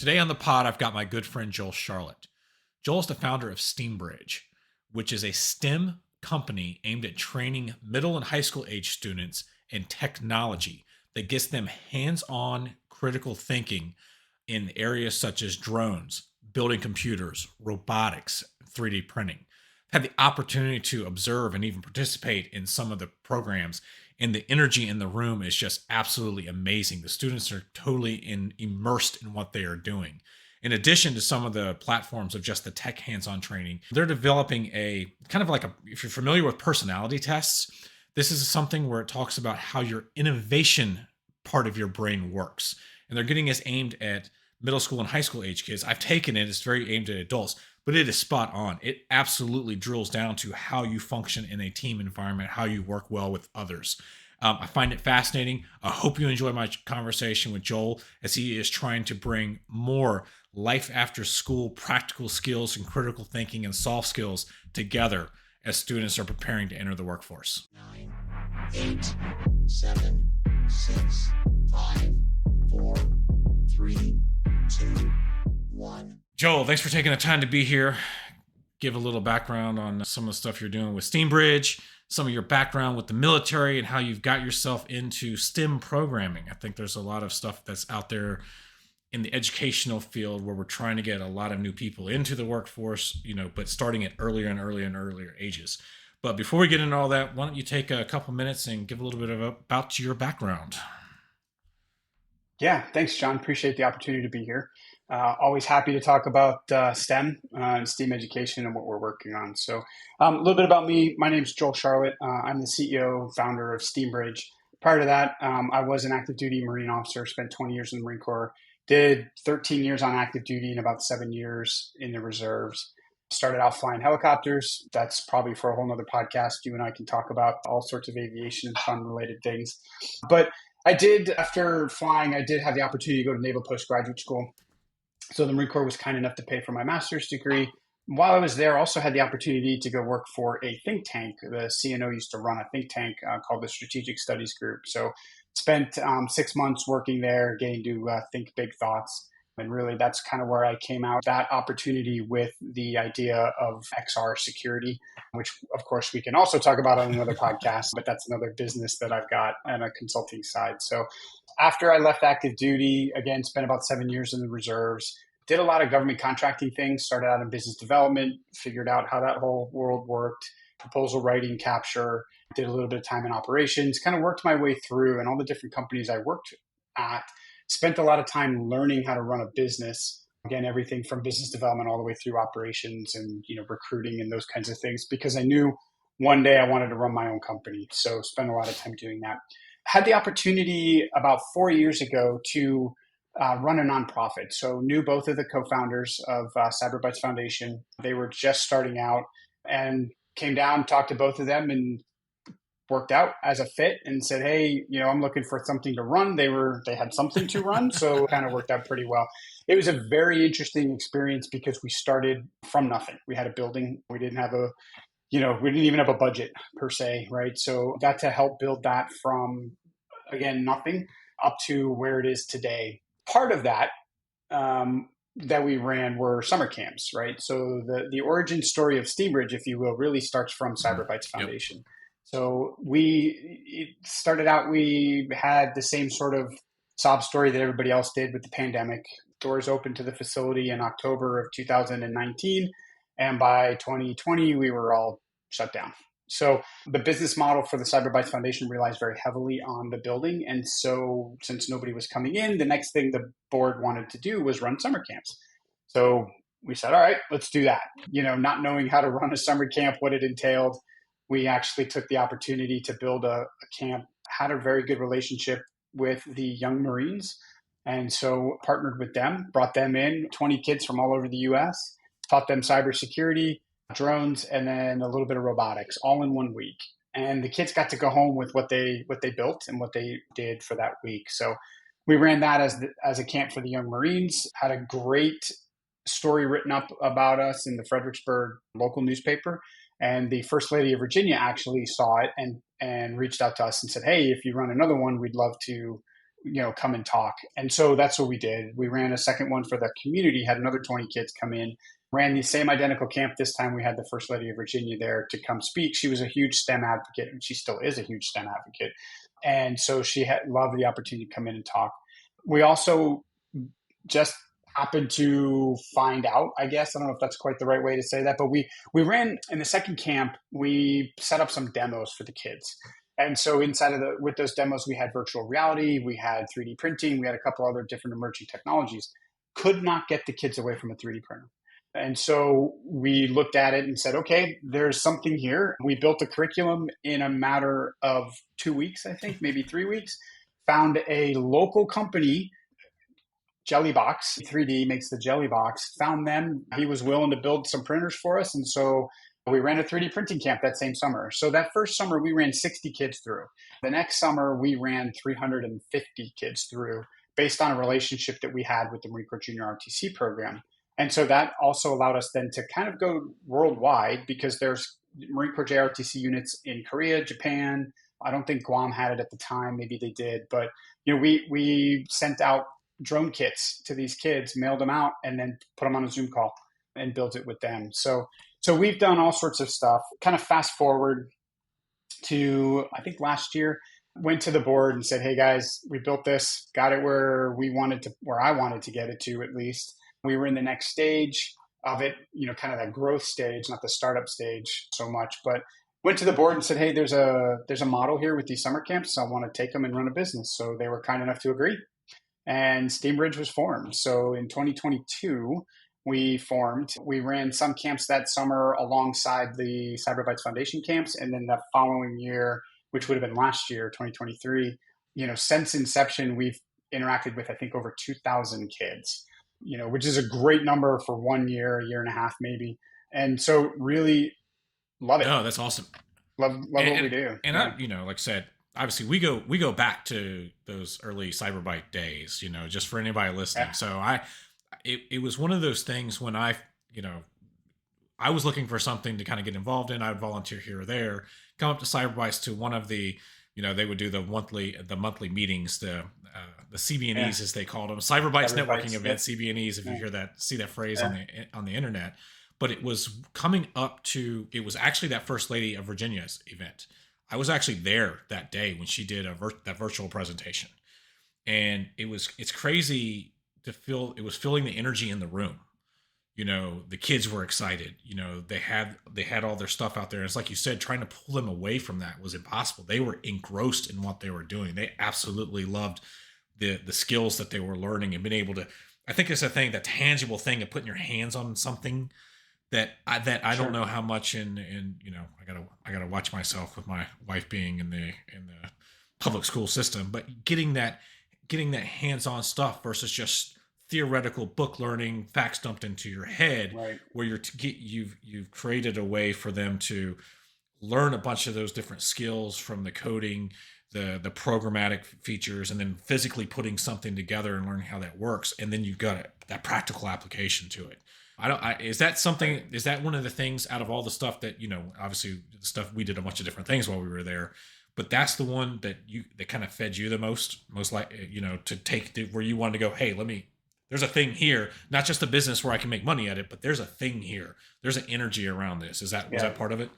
Today on the pod, I've got my good friend Joel Scharlat. Joel's the founder of Steambridge, which is a STEM company aimed at training middle and high school age students in technology that gets them hands on critical thinking in areas such as drones, building computers, robotics, 3D printing. I've had the opportunity to observe and even participate in some of the programs, and the energy in the room is just absolutely amazing. The students are totally immersed in what they are doing. In addition to some of the platforms of just the tech hands-on training, they're developing a kind of like a, if you're familiar with personality tests, this is something where it talks about how your innovation part of your brain works. And they're getting us aimed at middle school and high school age kids. I've taken it, it's very aimed at adults, but it is spot on. It absolutely drills down to how you function in a team environment, how you work well with others. I find it fascinating. I hope you enjoy my conversation with Joel as he is trying to bring more life after school practical skills and critical thinking and soft skills together as students are preparing to enter the workforce. 9, 8, 7, 6, 5, 4, 3, 2, 1. Joel, thanks for taking the time to be here. Give a little background on some of the stuff you're doing with Steambridge, some of your background with the military, and how you've got yourself into STEM programming. I think there's a lot of stuff that's out there in the educational field where we're trying to get a lot of new people into the workforce, but starting at earlier and earlier and earlier ages. But before we get into all that, why don't you take a couple minutes and give a little bit about your background? Yeah, thanks, John. Appreciate the opportunity to be here. Always happy to talk about STEM and STEAM education and what we're working on. So a little bit about me. My name is Joel Scharlat. I'm the CEO, founder of Steambridge. Prior to that, I was an active duty Marine officer, spent 20 years in the Marine Corps, did 13 years on active duty and about 7 years in the reserves. Started out flying helicopters. That's probably for a whole nother podcast. You and I can talk about all sorts of aviation and fun related things. But after flying, I did have the opportunity to go to Naval Postgraduate School. So the Marine Corps was kind enough to pay for my master's degree. While I was there, I also had the opportunity to go work for a think tank. The CNO used to run a think tank called the Strategic Studies Group. So spent 6 months working there, getting to think big thoughts. And really, that's kind of where I came out, that opportunity with the idea of XR security, which, of course, we can also talk about on another podcast, but that's another business that I've got on a consulting side. So after I left active duty, again, spent about 7 years in the reserves, did a lot of government contracting things, started out in business development, figured out how that whole world worked, proposal writing, capture, did a little bit of time in operations, kind of worked my way through, and all the different companies I worked at, spent a lot of time learning how to run a business. Again, everything from business development all the way through operations and recruiting and those kinds of things, because I knew one day I wanted to run my own company. So spent a lot of time doing that. Had the opportunity about 4 years ago to run a nonprofit. So knew both of the co-founders of Cyberbytes Foundation. They were just starting out and came down, talked to both of them, and worked out as a fit and said, hey, I'm looking for something to run. They had something to run. So it kind of worked out pretty well. It was a very interesting experience because we started from nothing. We had a building. We didn't even have a budget per se, right? So got to help build that from, again, nothing up to where it is today. Part of that that we ran were summer camps, right? So the origin story of Steambridge, if you will, really starts from Cyberbytes Foundation. Yep. So it started out, we had the same sort of sob story that everybody else did with the pandemic. Doors opened to the facility in October of 2019. And by 2020, we were all shut down. So the business model for the Cyberbytes Foundation relies very heavily on the building. And so since nobody was coming in, the next thing the board wanted to do was run summer camps. So we said, all right, let's do that. Not knowing how to run a summer camp, what it entailed, we actually took the opportunity to build a camp, had a very good relationship with the young Marines. And so partnered with them, brought them in, 20 kids from all over the US, taught them cybersecurity, drones, and then a little bit of robotics all in 1 week. And the kids got to go home with what they built and what they did for that week. So we ran that as a camp for the young Marines, had a great story written up about us in the Fredericksburg local newspaper. And the First Lady of Virginia actually saw it and reached out to us and said, hey, if you run another one, we'd love to come and talk. And so that's what we did. We ran a second one for the community, had another 20 kids come in, ran the same identical camp. This time we had the First Lady of Virginia there to come speak. She was a huge STEM advocate, and she still is a huge STEM advocate. And so she had loved the opportunity to come in and talk. We also just happened to find out, I guess, I don't know if that's quite the right way to say that, but we ran in the second camp, we set up some demos for the kids. And so inside of with those demos, we had virtual reality, we had 3D printing, we had a couple other different emerging technologies. Could not get the kids away from a 3D printer. And so we looked at it and said, okay, there's something here. We built a curriculum in a matter of 2 weeks, I think, maybe 3 weeks, found a local company, Jellybox 3D makes the Jelly Box, found them. He was willing to build some printers for us. And so we ran a 3D printing camp that same summer. So that first summer, we ran 60 kids through. The next summer, we ran 350 kids through based on a relationship that we had with the Marine Corps Junior ROTC program. And so that also allowed us then to kind of go worldwide, because there's Marine Corps JROTC units in Korea, Japan. I don't think Guam had it at the time. Maybe they did. But we sent out drone kits to these kids, mailed them out, and then put them on a Zoom call and built it with them. So we've done all sorts of stuff. Kind of fast forward to, I think last year, went to the board and said, hey guys, we built this, got it where I wanted to get it to, at least. We were in the next stage of it, kind of that growth stage, not the startup stage so much, but went to the board and said, hey, there's a model here with these summer camps. I want to take them and run a business. So they were kind enough to agree. And Steambridge was formed. So in 2022, we formed. We ran some camps that summer alongside the Cyberbytes Foundation camps. And then the following year, which would have been last year, 2023, since inception, we've interacted with, I think, over 2,000 kids, which is a great number for 1 year, a year and a half, maybe. And so really love it. Oh, that's awesome. Love what we do. And yeah. like I said, obviously we go back to those early Cyberbyte days, just for anybody listening. Yeah. So it was one of those things when I was looking for something to kind of get involved in. I would volunteer here or there, come up to Cyberbytes to one of the, they would do the monthly meetings, the CBNEs as they called them, Cyberbytes networking events, CBNEs. If you hear that, see that phrase on the internet. But it was coming up to, it was actually that First Lady of Virginia's event. I was actually there that day when she did that virtual presentation, and it's crazy to feel, it was feeling the energy in the room. The kids were excited. They had all their stuff out there. It's like you said, trying to pull them away from that was impossible. They were engrossed in what they were doing. They absolutely loved the skills that they were learning and being able to. I think it's a thing, that tangible thing of putting your hands on something that I don't know how much in I gotta watch myself with my wife being in the public school system, but getting that hands-on stuff versus just theoretical book learning, facts dumped into your head, right, where you've created a way for them to learn a bunch of those different skills, from the coding, the programmatic features, and then physically putting something together and learning how that works, and then you've got that practical application to it. Is that one of the things out of all the stuff that, obviously the stuff, we did a bunch of different things while we were there, but that's the one that kind of fed you the most like, to take where you wanted to go, hey, there's a thing here, not just a business where I can make money at it, but there's a thing here. There's an energy around this. Was that part of it?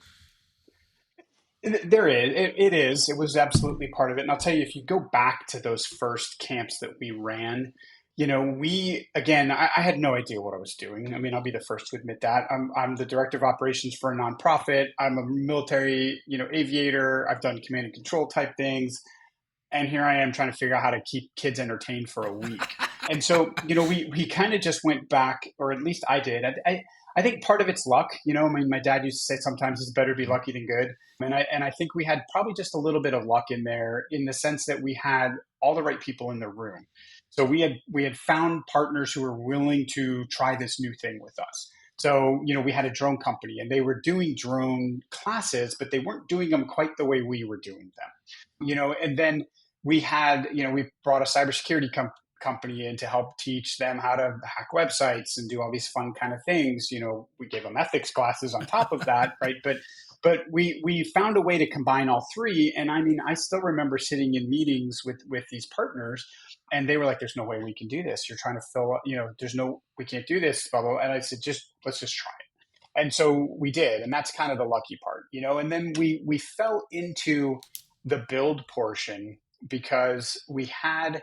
There is. It is. It was absolutely part of it. And I'll tell you, if you go back to those first camps that we ran, I had no idea what I was doing. I mean, I'll be the first to admit that. I'm the director of operations for a nonprofit. I'm a military, aviator. I've done command and control type things. And here I am trying to figure out how to keep kids entertained for a week. And so, we kind of just went back, or at least I did. I think part of it's luck. My dad used to say sometimes it's better to be lucky than good. And I think we had probably just a little bit of luck in there, in the sense that we had all the right people in the room. So we had found partners who were willing to try this new thing with us. So, we had a drone company, and they were doing drone classes, but they weren't doing them quite the way we were doing them. And then we had, we brought a cybersecurity company in to help teach them how to hack websites and do all these fun kind of things. We gave them ethics classes on top of that, right? But But we found a way to combine all three. And I mean, I still remember sitting in meetings with these partners, and they were like, "There's no way we can do this. You're trying to fill up, we can't do this, blah, blah." And I said, let's just try it. And so we did, and that's kind of the lucky part, And then we fell into the build portion because we had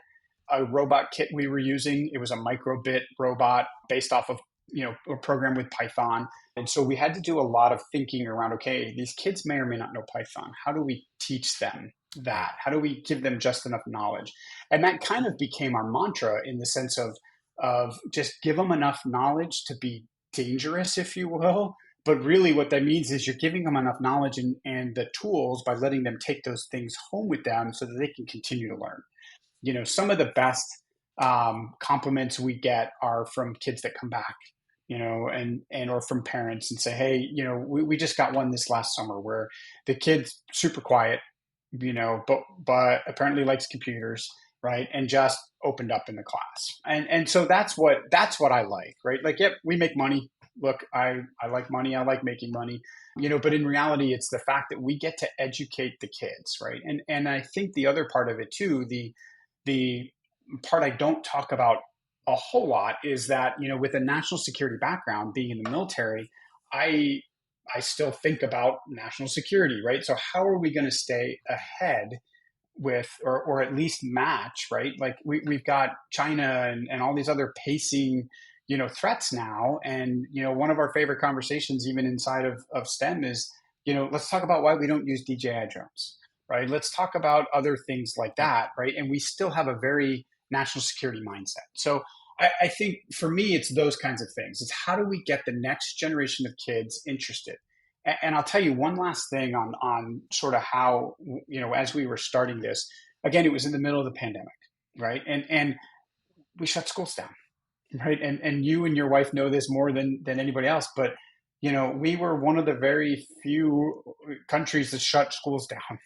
a robot kit we were using. It was a microbit robot based off of a program with Python. And so we had to do a lot of thinking around, okay, these kids may or may not know Python. How do we teach them that? How do we give them just enough knowledge? And that kind of became our mantra, in the sense of just give them enough knowledge to be dangerous, if you will. But really what that means is you're giving them enough knowledge and the tools by letting them take those things home with them so that they can continue to learn. Some of the best compliments we get are from kids that come back, and or from parents and say, hey, we just got one this last summer where the kid's super quiet, but apparently likes computers, right? And just opened up in the class. And so that's what I like, right? Like, yep, we make money. Look, I like money. I like making money, but in reality, it's the fact that we get to educate the kids, right? And I think the other part of it too, the part I don't talk about a whole lot is that, with a national security background, being in the military, I still think about national security, right? So how are we going to stay ahead with, or at least match, right? Like we've got China and all these other pacing, threats now. And, one of our favorite conversations, even inside of STEM, is, let's talk about why we don't use DJI drones, right? Let's talk about other things like that, right? And we still have a very national security mindset. So I think for me, it's those kinds of things. It's how do we get the next generation of kids interested? And I'll tell you one last thing on sort of how, as we were starting this, again, it was in the middle of the pandemic, right? And we shut schools down, right? And you and your wife know this more than anybody else, but, we were one of the very few countries that shut schools down,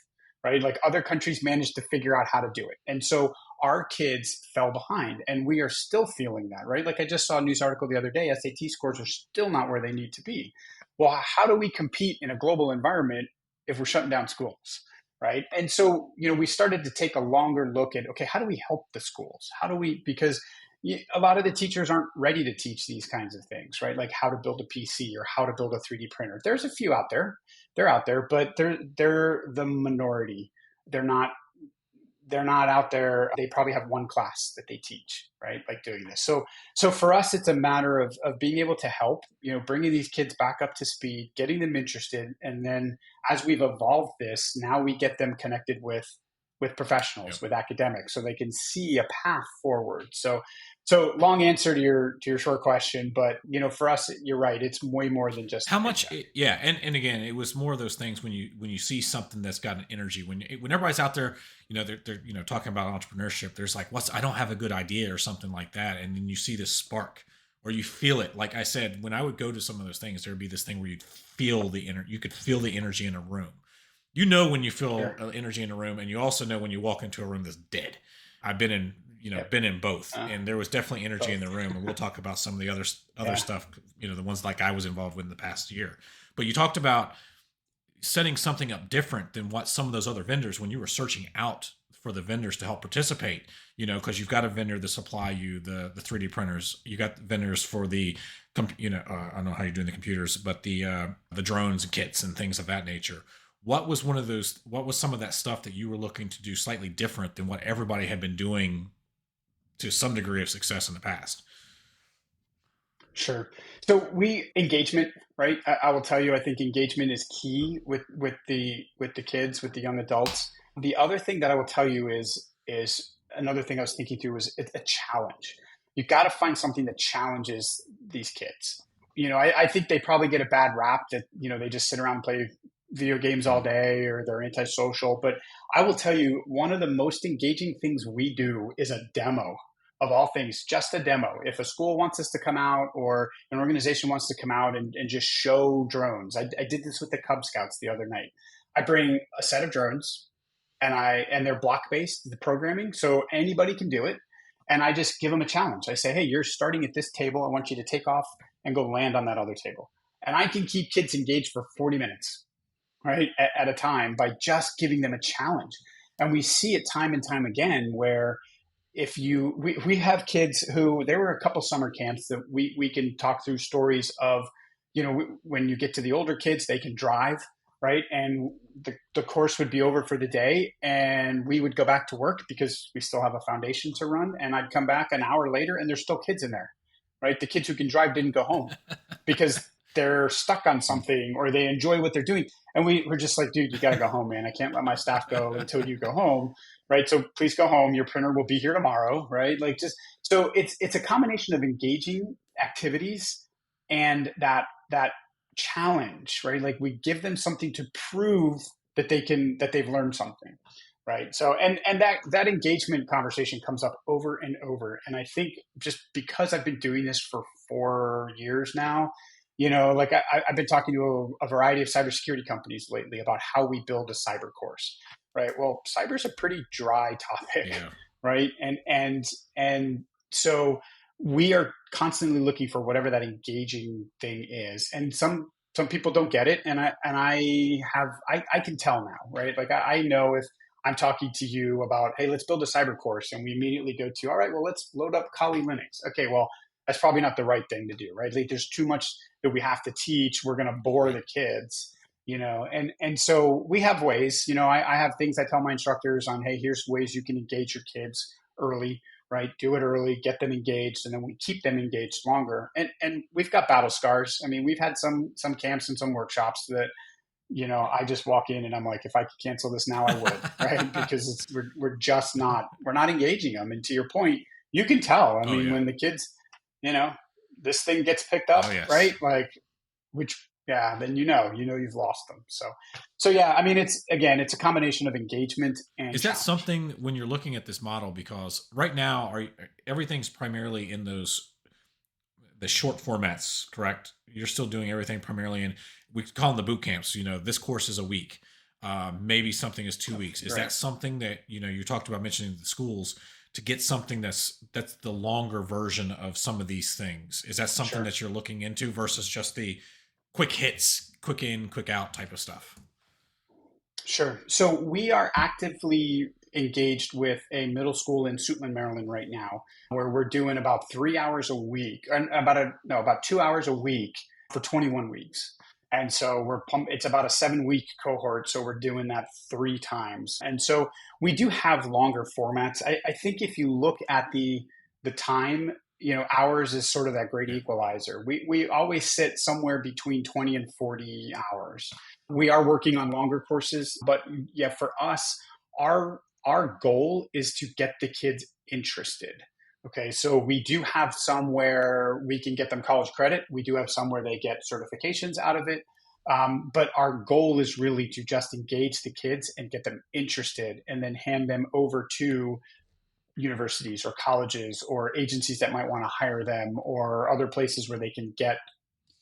right? Like other countries managed to figure out how to do it. And so our kids fell behind, and we are still feeling that, right? Like I just saw a news article the other day, SAT scores are still not where they need to be. Well, how do we compete in a global environment if we're shutting down schools, right? And so, we started to take a longer look at, okay, how do we help the schools? Because a lot of the teachers aren't ready to teach these kinds of things, right? Like how to build a PC or how to build a 3D printer. There's a few out there. They're out there, but they're the minority. They're not out there. They probably have one class that they teach, right? Like doing this. So for us, it's a matter of being able to help, bringing these kids back up to speed, getting them interested. And then as we've evolved this, now we get them connected with professionals, with academics, so they can see a path forward. So long answer to your short question, but for us, you're right. It's way more than just how much. Yeah, and again, it was more of those things when you see something that's got an energy. When everybody's out there, they're talking about entrepreneurship. There's like, I don't have a good idea or something like that, and then you see this spark or you feel it. Like I said, when I would go to some of those things, there'd be this thing where you could feel the energy in a room. When you feel energy in a room, and you also know when you walk into a room that's dead. I've been in both, and there was definitely energy in the room. And we'll talk about some of the other stuff, the ones like I was involved with in the past year. But you talked about setting something up different than what some of those other vendors, when you were searching out for the vendors to help participate, because you've got a vendor that supply you the 3D printers, you got vendors for the, I don't know how you're doing the computers, but the drones and kits and things of that nature. What was some of that stuff that you were looking to do slightly different than what everybody had been doing to some degree of success in the past? Sure. So engagement, right? I will tell you, I think engagement is key with the kids, with the young adults. The other thing that I will tell you is another thing I was thinking through was a challenge. You've got to find something that challenges these kids. I think they probably get a bad rap that, they just sit around and play video games all day, or they're antisocial. But I will tell you, one of the most engaging things we do is a demo. Of all things, just a demo. If a school wants us to come out, or an organization wants to come out and just show drones. I did this with the Cub Scouts the other night. I bring a set of drones, and they're block-based, the programming, so anybody can do it. And I just give them a challenge. I say, hey, you're starting at this table. I want you to take off and go land on that other table. And I can keep kids engaged for 40 minutes. right, at a time by just giving them a challenge. And we see it time and time again where if you we have kids who there were a couple summer camps that we can talk through stories of, when you get to the older kids, they can drive, right, and the course would be over for the day and we would go back to work because we still have a foundation to run, and I'd come back an hour later and there's still kids in there, right? The kids who can drive didn't go home because they're stuck on something or they enjoy what they're doing. And we're just like, dude, you got to go home, man. I can't let my staff go until you go home. Right. So please go home. Your printer will be here tomorrow. Right. Like so it's a combination of engaging activities and that challenge, right? Like we give them something to prove that they've learned something. Right. So, and that engagement conversation comes up over and over. And I think just because I've been doing this for 4 years now, like I've been talking to a variety of cybersecurity companies lately about how we build a cyber course, right? Well, cyber is a pretty dry topic, Yeah. right? And so we are constantly looking for whatever that engaging thing is, and some people don't get it, and I can tell now, right? Like I know if I'm talking to you about, hey, let's build a cyber course, and we immediately go to, all right, well, let's load up Kali Linux. Okay, well, that's probably not the right thing to do, right? Like there's too much that we have to teach. We're going to bore the kids, and so we have ways, I have things I tell my instructors on, hey, here's ways you can engage your kids early, right? Do it early, get them engaged, and then we keep them engaged longer. And we've got battle scars. I mean, we've had some camps and some workshops that, I just walk in and I'm like, if I could cancel this now, I would, right? Because we're not engaging them. And to your point, you can tell. I mean, when the kids, this thing gets picked up, right? Like, then you've lost them. So yeah, I mean, it's a combination of engagement and Is that something when you're looking at this model, because right now everything's primarily in the short formats, correct? You're still doing everything primarily in, we call them the boot camps. This course is a week. Maybe something is 2 weeks. Is that something that, you talked about mentioning the schools, to get something that's the longer version of some of these things? Is that something that you're looking into versus just the quick hits, quick in, quick out type of stuff? Sure. So we are actively engaged with a middle school in Suitland, Maryland right now, where we're doing about 3 hours a week, about 2 hours a week for 21 weeks. And so it's about a 7-week cohort. So we're doing that 3 times. And so we do have longer formats. I think if you look at the time, hours is sort of that great equalizer. We always sit somewhere between 20 and 40 hours. We are working on longer courses, but yeah, for us, our goal is to get the kids interested. Okay, so we do have some where we can get them college credit. We do have some where they get certifications out of it. But our goal is really to just engage the kids and get them interested, and then hand them over to universities or colleges or agencies that might want to hire them, or other places where they can get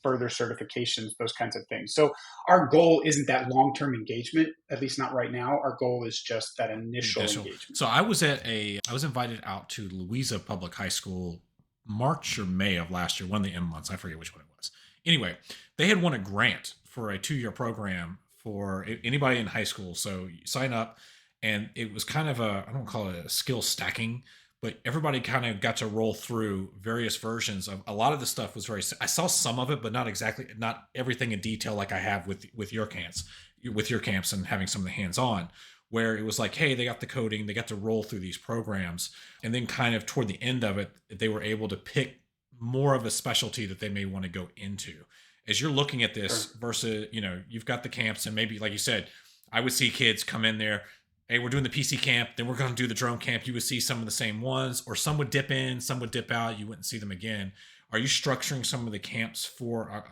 further certifications, those kinds of things. So our goal isn't that long-term engagement, at least not right now. Our goal is just that initial engagement. So I was invited out to Louisa Public High School March or May of last year, one of the M months. I forget which one it was. Anyway, they had won a grant for a 2-year program for anybody in high school. So you sign up, and it was kind of I don't call it a skill stacking, but everybody kind of got to roll through various versions of a lot of the stuff. I saw some of it, but not everything in detail like I have with your camps and having some of the hands-on, where it was like, hey, they got the coding, they got to roll through these programs. And then kind of toward the end of it, they were able to pick more of a specialty that they may want to go into. As you're looking at this versus, you've got the camps, and maybe, like you said, I would see kids come in there, hey, we're doing the PC camp, then we're going to do the drone camp. You would see some of the same ones, or some would dip in, some would dip out. You wouldn't see them again. Are you structuring some of the camps for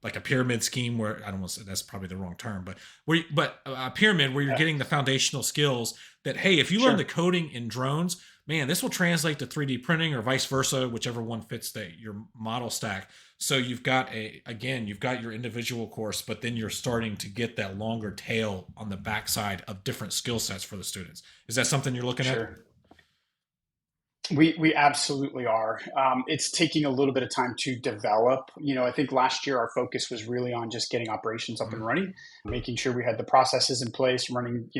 like a pyramid scheme where, I don't want to say, that's probably the wrong term, but a pyramid where you're getting the foundational skills that, hey, if you learn the coding in drones, man, this will translate to 3D printing, or vice versa, whichever one fits your model stack. So you've got your individual course, but then you're starting to get that longer tail on the backside of different skill sets for the students. Is that something you're looking at? We absolutely are. It's taking a little bit of time to develop. I think last year our focus was really on just getting operations up and Mhm. running, making sure we had the processes in place. Running,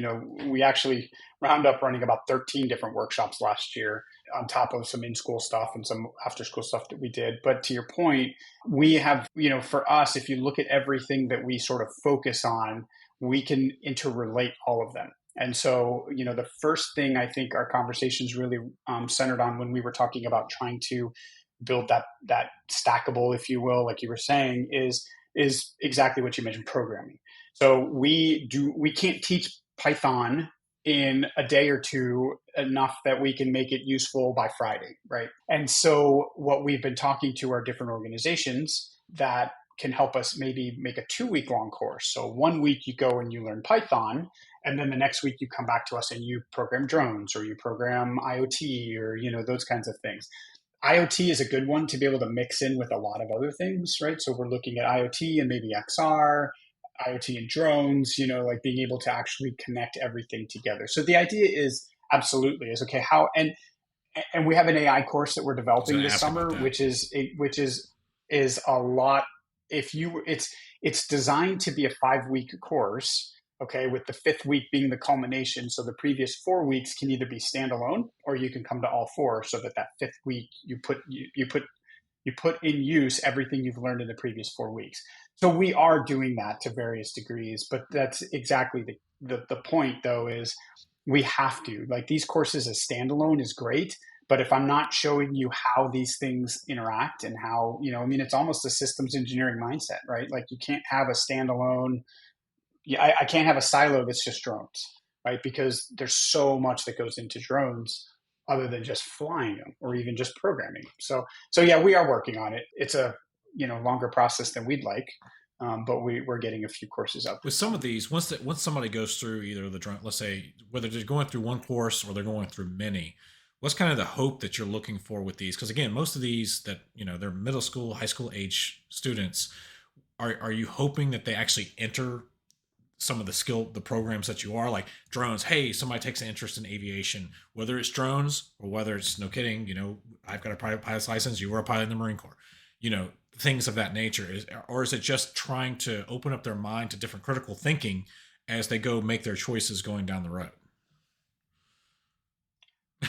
we actually round up running about 13 different workshops last year, on top of some in-school stuff and some after-school stuff that we did. But to your point, we have, for us, if you look at everything that we sort of focus on, we can interrelate all of them. And so, the first thing I think our conversations really centered on when we were talking about trying to build that stackable, if you will, like you were saying, is exactly what you mentioned, programming. So we can't teach Python in a day or two enough that we can make it useful by Friday, right? And so what we've been talking to our different organizations that can help us maybe make a 2 week long course. So 1 week you go and you learn Python, and then the next week you come back to us and you program drones or you program IoT or those kinds of things. IoT is a good one to be able to mix in with a lot of other things, right? So we're looking at IoT and maybe XR, IoT and drones, like being able to actually connect everything together. So the idea is absolutely is okay, how and we have an AI course that we're I was going developing to this ask about summer, that. which is a lot. If you it's designed to be a 5 week course, okay, with the fifth week being the culmination. So the previous 4 weeks can either be standalone or you can come to all four, so that fifth week you put in use everything you've learned in the previous 4 weeks. So we are doing that to various degrees, but that's exactly the point though, is we have to, like, these courses as standalone is great, but if I'm not showing you how these things interact and how, it's almost a systems engineering mindset, right? Like you can't have a standalone, yeah, I can't have a silo that's just drones, right? Because there's so much that goes into drones other than just flying them or even just programming. So yeah, we are working on it. It's a longer process than we'd like, but we're getting a few courses out With this some of summer. these, once somebody goes through either the drone, let's say whether they're going through one course or they're going through many, what's kind of the hope that you're looking for with these? Because again, most of these that they're middle school, high school age students. Are you hoping that they actually enter some of the programs that you are, like drones? Hey, somebody takes an interest in aviation, whether it's drones or whether it's, no kidding, I've got a private pilot's license, you were a pilot in the Marine Corps, things of that nature. Or is it just trying to open up their mind to different critical thinking as they go make their choices going down the road?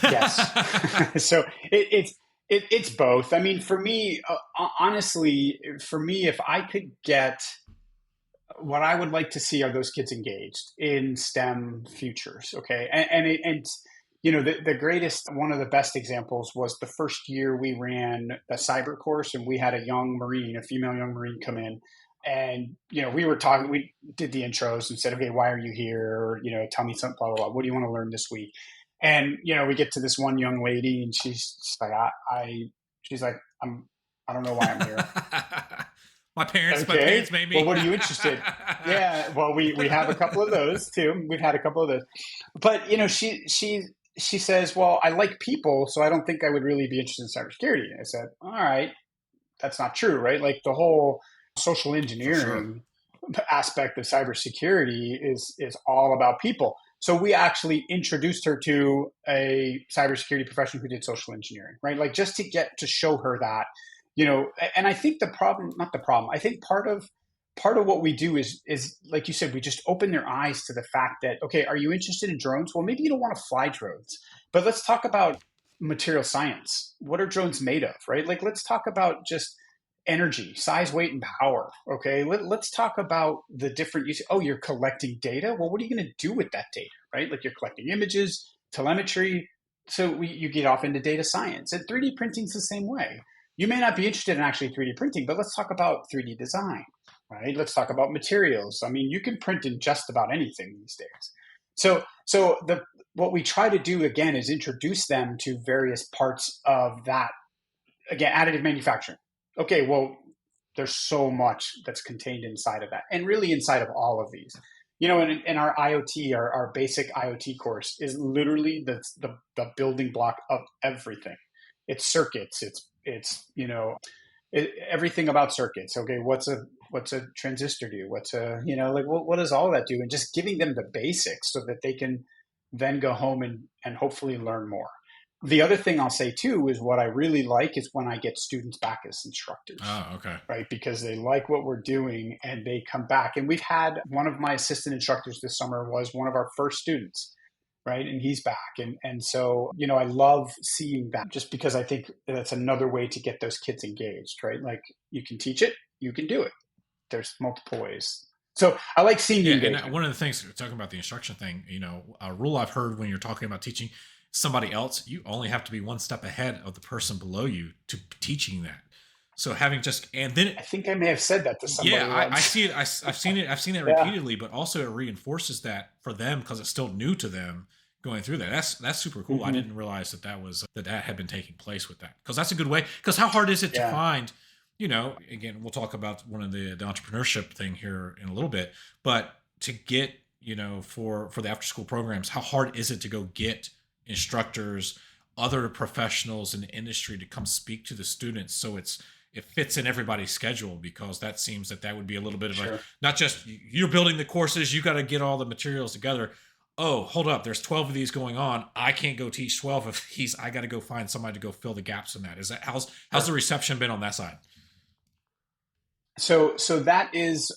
Yes. So it's both. I mean, for me, honestly, for me, if I could get, what I would like to see are those kids engaged in STEM futures. Okay. The greatest, one of the best examples was the first year we ran the cyber course, and we had a young Marine, a female young Marine, come in. And, we were talking, we did the intros and said, okay, why are you here? Or, tell me something, blah, blah, blah. What do you want to learn this week? And, we get to this one young lady and she's just like, she's like, I don't know why I'm here. My Okay. parents made Well, me. what are you interested? Yeah. Well, we have a couple of those too. We've had a couple of those, but she says, well, I like people, so I don't think I would really be interested in cybersecurity. I said, all right, that's not true, right? Like the whole social For sure. engineering aspect of cybersecurity is all about people. So we actually introduced her to a cybersecurity professional who did social engineering, right? Like just to get to show her that, and I think the problem, not the problem, I think part of what we do is like you said, we just open their eyes to the fact that, okay, are you interested in drones? Well, maybe you don't want to fly drones, but let's talk about material science. What are drones made of, right? Like let's talk about just energy, size, weight, and power. Okay, let's talk about the different use. Oh, you're collecting data. Well, what are you going to do with that data, right? Like you're collecting images, telemetry. So you get off into data science, and 3D printing is the same way. You may not be interested in actually 3D printing, but let's talk about 3D design, right? Let's talk about materials. I mean, you can print in just about anything these days. So the what we try to do again is introduce them to various parts of that. Again, additive manufacturing. Okay, well, there's so much that's contained inside of that, and really inside of all of these. In our IoT, our basic IoT course is literally the building block of everything. It's circuits. Everything about circuits. Okay, what's a transistor do? What's a like what does all that do? And just giving them the basics so that they can then go home and hopefully learn more. The other thing I'll say too is what I really like is when I get students back as instructors, Oh, okay. right? Because they like what we're doing and they come back. And we've had one of my assistant instructors this summer was one of our first students, right? And he's back. And so, I love seeing that just because I think that's another way to get those kids engaged, right? Like you can teach it, you can do it. There's multiple ways. So I like seeing the engagement. And one of the things, talking about the instruction thing, a rule I've heard when you're talking about teaching somebody else, you only have to be one step ahead of the person below you to teaching that. So having and then I think I may have said that to somebody. Yeah, I see it. I've seen it. I've seen it repeatedly, but also it reinforces that for them because it's still new to them going through that. That's super cool. I didn't realize that had been taking place with that, because that's a good way. Because how hard is it to find? Again, we'll talk about one of the entrepreneurship thing here in a little bit, but to get for the after school programs, how hard is it to go get instructors, other professionals in the industry to come speak to the students so it fits in everybody's schedule? Because that seems that would be a little bit of not just you're building the courses, you got to get all the materials together. Oh, hold up, there's 12 of these going on. I can't go teach 12 of these. I got to go find somebody to go fill the gaps in that. Is that how's the reception been on that side? So that is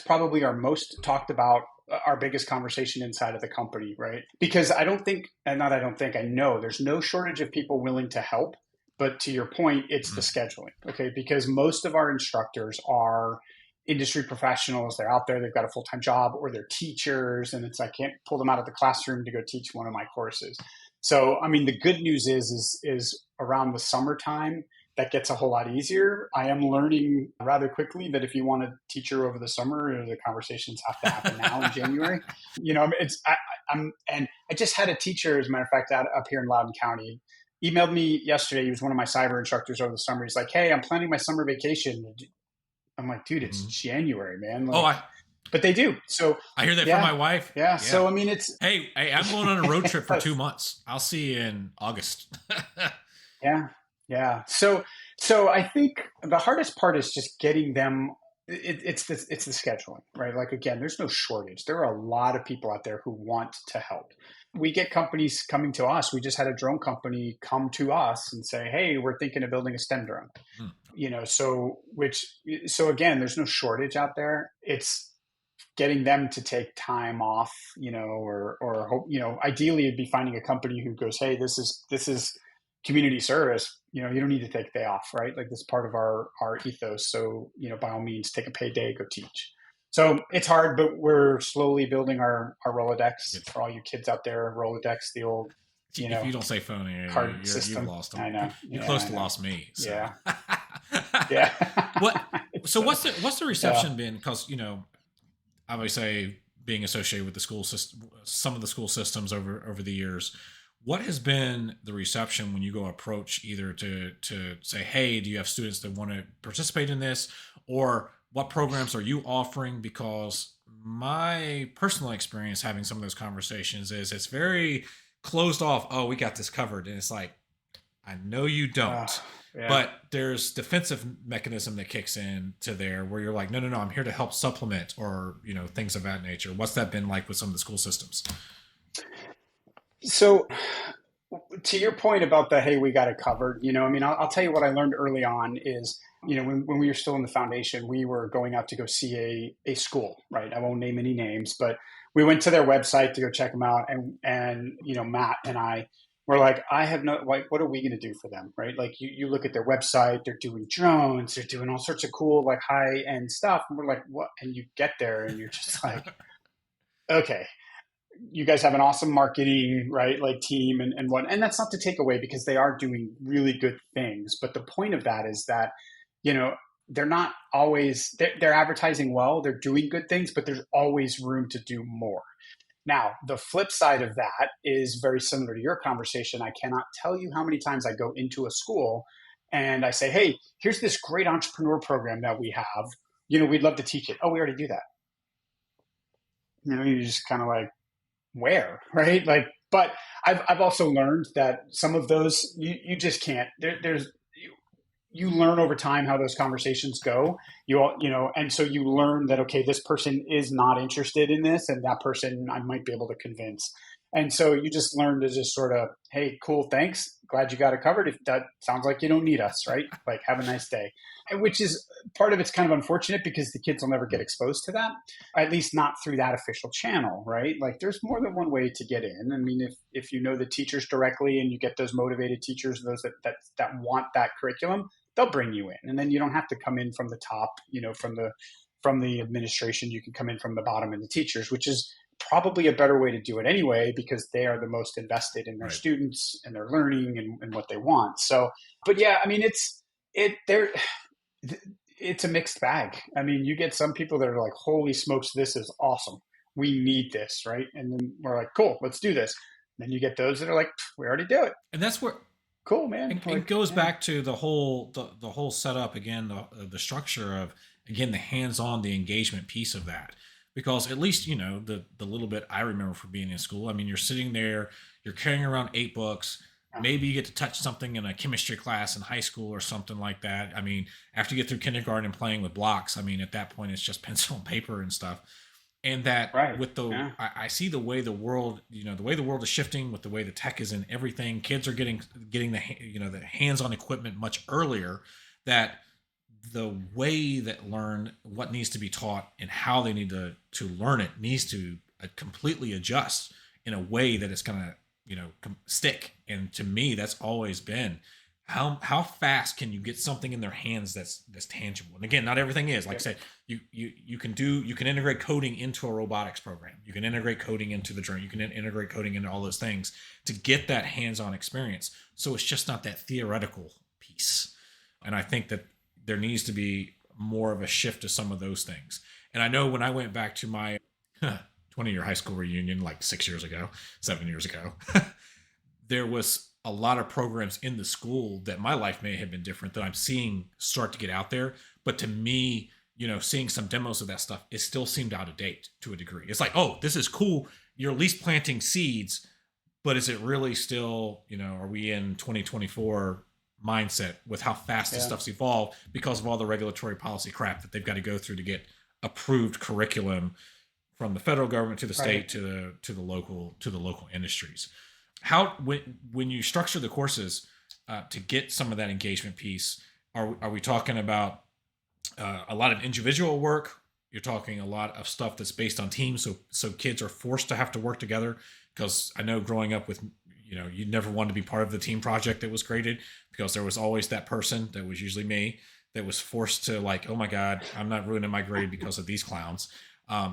probably our most talked about, our biggest conversation inside of the company, right? Because I know there's no shortage of people willing to help. But to your point, it's the scheduling, okay? Because most of our instructors are industry professionals. They're out there, they've got a full-time job, or they're teachers, and I can't pull them out of the classroom to go teach one of my courses. So, I mean, the good news is around the summertime, that gets a whole lot easier. I am learning rather quickly that if you want a teacher over the summer, the conversations have to happen now in January. I just had a teacher, as a matter of fact, up here in Loudoun County, emailed me yesterday. He was one of my cyber instructors over the summer. He's like, "Hey, I'm planning my summer vacation." I'm like, "Dude, it's January, man." But they do. So I hear that from my wife. Yeah. So I mean, hey, I'm going on a road trip for 2 months. I'll see you in August. Yeah. So I think the hardest part is just getting them. It's the scheduling, right? Like, again, there's no shortage. There are a lot of people out there who want to help. We get companies coming to us. We just had a drone company come to us and say, "Hey, we're thinking of building a STEM drone." So again, there's no shortage out there. It's getting them to take time off, or hope, ideally it'd be finding a company who goes, "Hey, this is community service. You don't need to take a day off, right? Like, this is part of our ethos. So, by all means, take a paid day, go teach." So it's hard, but we're slowly building our Rolodex. For all you kids out there, Rolodex, the old, if you don't say phone, card system. You've lost them. I know. You're close to lost me. So. Yeah. So what's the reception been? Because, I would say, being associated with the school system, some of the school systems over the years, what has been the reception when you go approach either to say, "Hey, do you have students that want to participate in this?" Or what programs are you offering? Because my personal experience having some of those conversations is it's very closed off. "Oh, we got this covered." And it's like, I know you don't, but there's defensive mechanism that kicks in to there where you're like, no, I'm here to help supplement, or, things of that nature. What's that been like with some of the school systems? So to your point about hey, we got it covered, I'll tell you what I learned early on is, when we were still in the foundation, we were going out to go see a school, right? I won't name any names, but we went to their website to go check them out. And Matt and I were like, what are we going to do for them? Right? Like, you look at their website, they're doing drones, they're doing all sorts of cool, like, high end stuff. And we're like, what? And you get there and you're just like, okay, you guys have an awesome marketing, right? Like, team and that's not to take away, because they are doing really good things. But the point of that is that, they're not always, they're advertising well, they're doing good things, but there's always room to do more. Now, the flip side of that is very similar to your conversation. I cannot tell you how many times I go into a school and I say, "Hey, here's this great entrepreneur program that we have. We'd love to teach it." "Oh, we already do that." You just kind of like, where, right? Like, but I've also learned that some of those you just can't. You learn over time how those conversations go. And so you learn that, okay, this person is not interested in this, and that person I might be able to convince. And so you just learn to just sort of, hey, cool, thanks. Glad you got it covered. If that sounds like you don't need us, right? Like, have a nice day. And which is part of it's kind of unfortunate because the kids will never get exposed to that, at least not through that official channel, right? Like, there's more than one way to get in. I mean, if you know the teachers directly and you get those motivated teachers, those that want that curriculum, they'll bring you in, and then you don't have to come in from the top, from the administration. You can come in from the bottom and the teachers, which is probably a better way to do it anyway, because they are the most invested in their Right. students and their learning and what they want. So, but yeah, I mean, it's a mixed bag. I mean, you get some people that are like, holy smokes, this is awesome. We need this, right? And then we're like, cool, let's do this. And then you get those that are like, we already do it. And that's where Cool, man. it goes back to the whole setup again, the structure of, again, the hands-on, the engagement piece of that. Because at least, the little bit I remember from being in school, I mean, you're sitting there, you're carrying around 8 books. Maybe you get to touch something in a chemistry class in high school or something like that. I mean, after you get through kindergarten and playing with blocks, I mean, at that point, it's just pencil and paper and stuff. And that Right. with I see the way the world, the way the world is shifting with the way the tech is in everything. Kids are getting the hands-on equipment much earlier. That the way that learn what needs to be taught and how they need to learn it needs to completely adjust in a way that it's gonna stick. And to me, that's always been how fast can you get something in their hands that's tangible. And again, not everything is, like I said, you can integrate coding into a robotics program, you can integrate coding into the drone, you can integrate coding into all those things to get that hands-on experience. So it's just not that theoretical piece. And I think that there needs to be more of a shift to some of those things. And I know when I went back to my 20-year high school reunion, like 7 years ago, there was a lot of programs in the school that my life may have been different that I'm seeing start to get out there. But to me, seeing some demos of that stuff, it still seemed out of date to a degree. It's like, oh, this is cool. You're at least planting seeds, but is it really still, are we in 2024 mindset with how fast this stuff's evolved because of all the regulatory policy crap that they've got to go through to get approved curriculum from the federal government to the state to the local industries. How when you structure the courses to get some of that engagement piece, are we talking about a lot of individual work? You're talking a lot of stuff that's based on teams, so kids are forced to have to work together. Because I know growing up with, you never wanted to be part of the team project that was created, because there was always that person, that was usually me, that was forced to, like, oh my God, I'm not ruining my grade because of these clowns,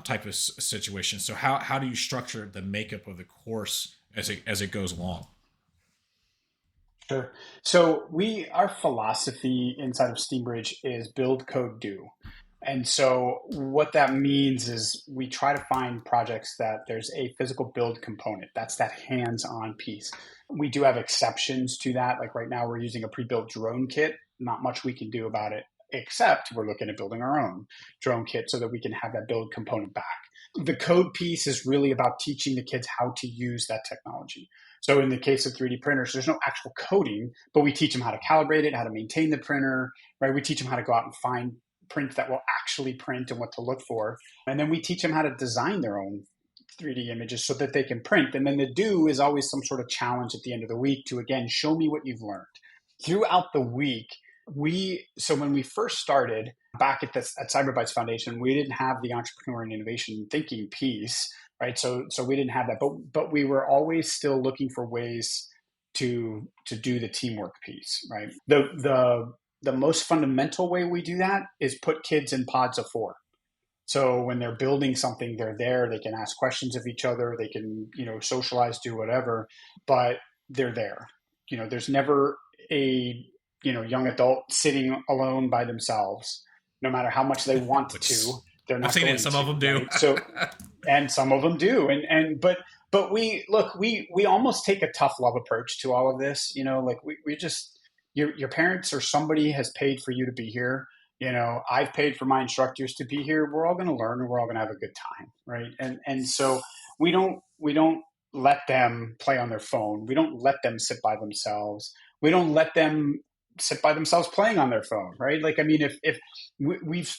type of situation. So how do you structure the makeup of the course as it goes along? Sure. So our philosophy inside of Steambridge is build, code, do. And so what that means is we try to find projects that there's a physical build component. That's that hands-on piece. We do have exceptions to that. Like right now we're using a pre-built drone kit. Not much we can do about it, except we're looking at building our own drone kit so that we can have that build component back. The code piece is really about teaching the kids how to use that technology. So in the case of 3D printers, there's no actual coding, but we teach them how to calibrate it, how to maintain the printer, right? We teach them how to go out and find print that will actually print and what to look for. And then we teach them how to design their own 3D images so that they can print. And then the do is always some sort of challenge at the end of the week to, again, show me what you've learned. Throughout the week, so when we first started back at Cyberbytes Foundation, we didn't have the entrepreneur and innovation thinking piece, right? So we didn't have that, but we were always still looking for ways to do the teamwork piece, right? The most fundamental way we do that is put kids in pods of 4. So when they're building something, they're there, they can ask questions of each other, they can, socialize, do whatever, but they're there. There's never a, young adult sitting alone by themselves, no matter how much they want to. They're not. I've seen it. Some of them do. Right? So, and some of them do. But we almost take a tough love approach to all of this. Like we just, your parents or somebody has paid for you to be here. I've paid for my instructors to be here. We're all going to learn and we're all going to have a good time. Right. And so we don't let them play on their phone. We don't let them sit by themselves. We don't let them sit by themselves playing on their phone. Right. Like, I mean, if we've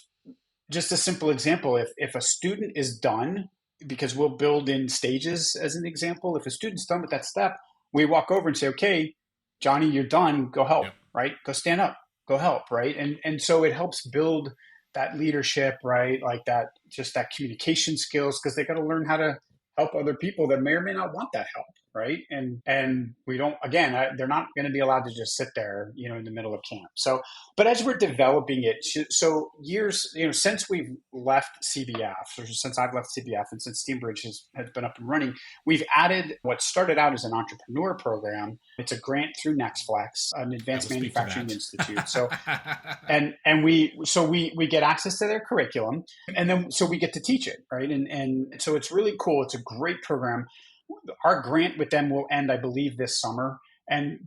just a simple example, if a student is done because we'll build in stages as an example. If a student's done with that step, we walk over and say, okay, Johnny, you're done. Go help, Yep. right? Go stand up, go help, right? And so it helps build that leadership, right? Like that, just that communication skills, because they got to learn how to help other people that may or may not want that help, right? And we don't, again, they're not going to be allowed to just sit there, in the middle of camp. So, but as we're developing it, so years, since we've left CBF, or since I've left CBF, and since Steambridge has been up and running, we've added what started out as an entrepreneur program. It's a grant through Nexflex, an advanced manufacturing institute. So, and we get access to their curriculum, and then so we get to teach it, right? And so it's really cool. It's a great program. Our grant with them will end, I believe, this summer.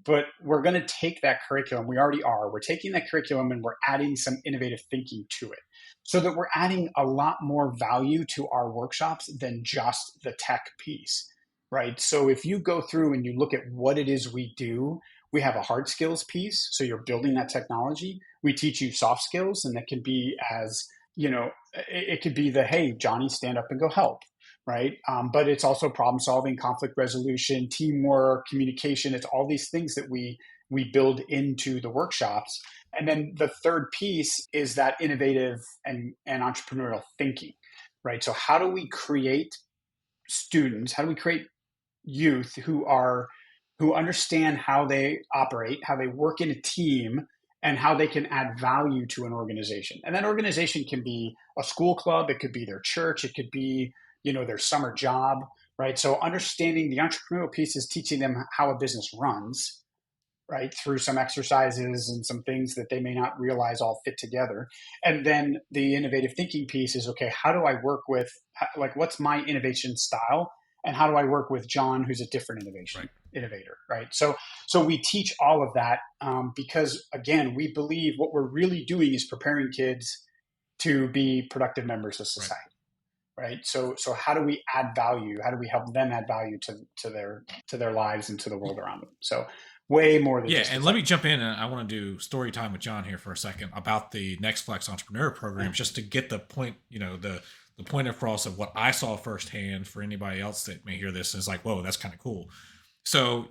But we're going to take that curriculum. We already are. We're taking that curriculum and we're adding some innovative thinking to it, so that we're adding a lot more value to our workshops than just the tech piece, right? So if you go through and you look at what it is we do, we have a hard skills piece. So you're building that technology. We teach you soft skills, and that can be as, it could be the, hey, Johnny, stand up and go help. Right. But it's also problem solving, conflict resolution, teamwork, communication. It's all these things that we build into the workshops. And then the third piece is that innovative and entrepreneurial thinking. Right. So how do we create students? How do we create youth who understand how they operate, how they work in a team, and how they can add value to an organization? And that organization can be a school club. It could be their church. It could be their summer job, right? So understanding the entrepreneurial piece is teaching them how a business runs, right? Through some exercises and some things that they may not realize all fit together. And then the innovative thinking piece is, okay, how do I work with, what's my innovation style? And how do I work with John, who's a different innovator, right? So we teach all of that because, again, we believe what we're really doing is preparing kids to be productive members of society. Right. So how do we add value? How do we help them add value to their lives and to the world around them? So way more than just and let me jump in, and I want to do story time with John here for a second about the Nexflex Entrepreneur Program, just to get the point, the point across of what I saw firsthand for anybody else that may hear this is like, whoa, that's kind of cool. So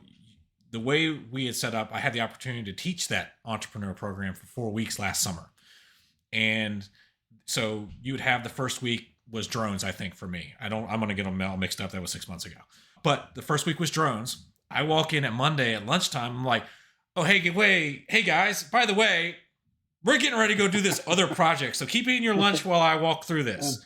the way we had set up, I had the opportunity to teach that entrepreneur program for 4 weeks last summer. And so you would have the first week was drones, I think, for me. I'm going to get them all mixed up. That was 6 months ago. But the first week was drones. I walk in at Monday at lunchtime. I'm like, oh, hey guys, by the way, we're getting ready to go do this other project. So keep eating your lunch while I walk through this.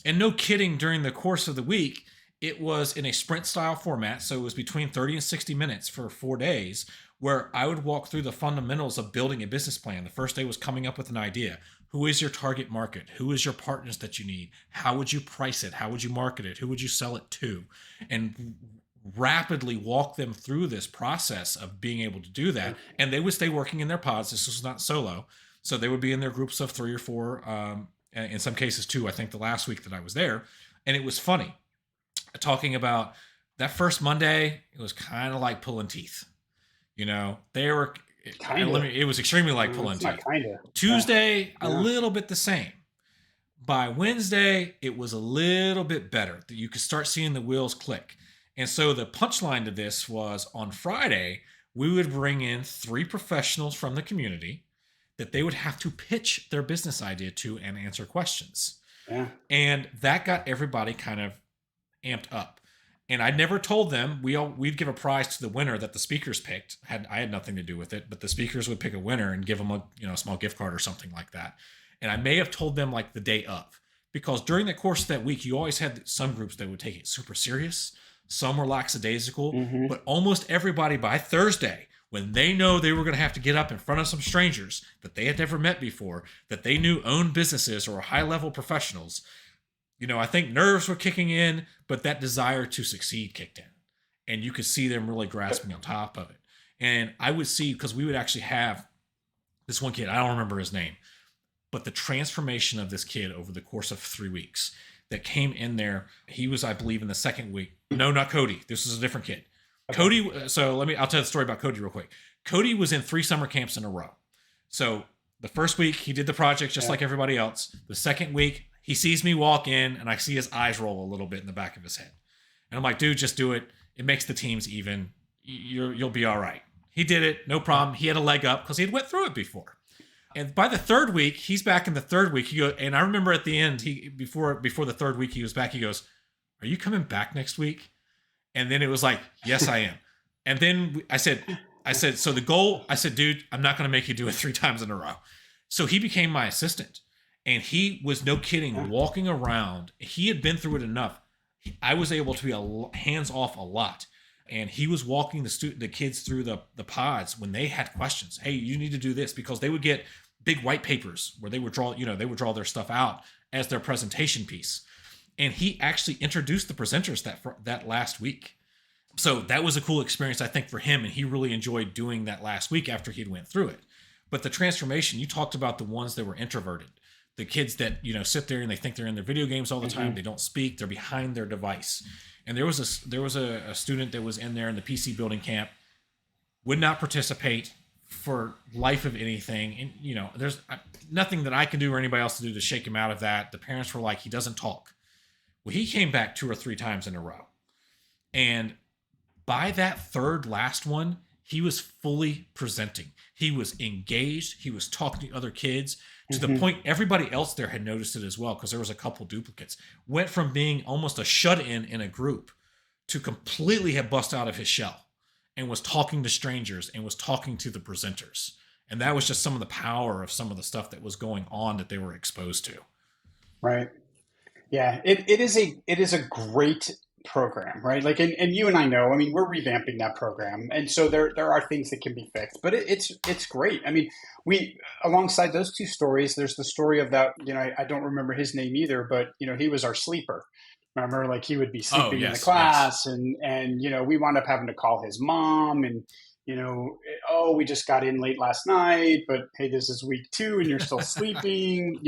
And no kidding, during the course of the week, it was in a sprint style format. So it was between 30 and 60 minutes for 4 days, where I would walk through the fundamentals of building a business plan. The first day was coming up with an idea. Who is your target market? Who is your partners that you need? How would you price it? How would you market it? Who would you sell it to? And rapidly walk them through this process of being able to do that. And they would stay working in their pods. This was not solo. So they would be in their groups of 3 or 4, in some cases 2, I think the last week that I was there. And it was funny. Talking about that first Monday, it was kind of like pulling teeth. They were... It was extremely like pulling teeth. Tuesday, a little bit the same. By Wednesday, it was a little bit better. You could start seeing the wheels click. And so the punchline to this was, on Friday, we would bring in 3 professionals from the community that they would have to pitch their business idea to and answer questions. Yeah. And that got everybody kind of amped up. And I never told them we'd give a prize to the winner that the speakers picked. I had nothing to do with it, but the speakers would pick a winner and give them a small gift card or something like that. And I may have told them like the day of, because during the course of that week, you always had some groups that would take it super serious. Some were lackadaisical, but almost everybody by Thursday, when they know they were going to have to get up in front of some strangers that they had never met before, that they knew owned businesses or were high-level professionals, I think nerves were kicking in, but that desire to succeed kicked in. And you could see them really grasping on top of it. And I would see, because we would actually have this one kid, I don't remember his name, but the transformation of this kid over the course of 3 weeks that came in there, he was, I believe, in the second week. No, not Cody. This was a different kid. Okay. Cody, so I'll tell the story about Cody real quick. Cody was in 3 summer camps in a row. So the first week, he did the project just like everybody else. The second week, He sees me walk in, and I see his eyes roll a little bit in the back of his head. And I'm like, dude, just do it. It makes the teams even. You'll be all right. He did it, no problem. He had a leg up because he had went through it before. And by the third week, he's back in the third week. He goes, and I remember at the end, before the third week he was back, he goes, "Are you coming back next week?" And then it was like, "Yes, I am." And then I said, so the goal, I said, "Dude, I'm not going to make you do it 3 times in a row." So he became my assistant, and he was, no kidding, walking around. He had been through it enough. I was able to be hands off a lot. And he was walking the kids through the pods when they had questions. Hey, you need to do this, because they would get big white papers where they would draw their stuff out as their presentation piece. And he actually introduced the presenters that last week. So that was a cool experience, I think, for him. And he really enjoyed doing that last week after he'd went through it. But the transformation, you talked about the ones that were introverted, the kids that, sit there and they think they're in their video games all the time. They don't speak. They're behind their device. And there was a student that was in there in the PC building camp, would not participate for life of anything. And, there's nothing that I can do or anybody else to do to shake him out of that. The parents were like, he doesn't talk. Well, he came back 2 or 3 times in a row. And by that third last one, he was fully presenting. He was engaged. He was talking to other kids, to the point everybody else there had noticed it as well, because there was a couple duplicates. Went from being almost a shut-in in a group to completely have bust out of his shell and was talking to strangers and was talking to the presenters. And that was just some of the power of some of the stuff that was going on that they were exposed to. Right. Yeah, it is a great program, right? Like, and you and I know, I mean, we're revamping that program, and so there are things that can be fixed, but it's great. I mean, we, alongside those 2 stories, there's the story of that. I don't remember his name either, but he was our sleeper. Remember, like, he would be sleeping in the class, and we wound up having to call his mom, and oh, we just got in late last night, but hey, this is week 2 and you're still sleeping,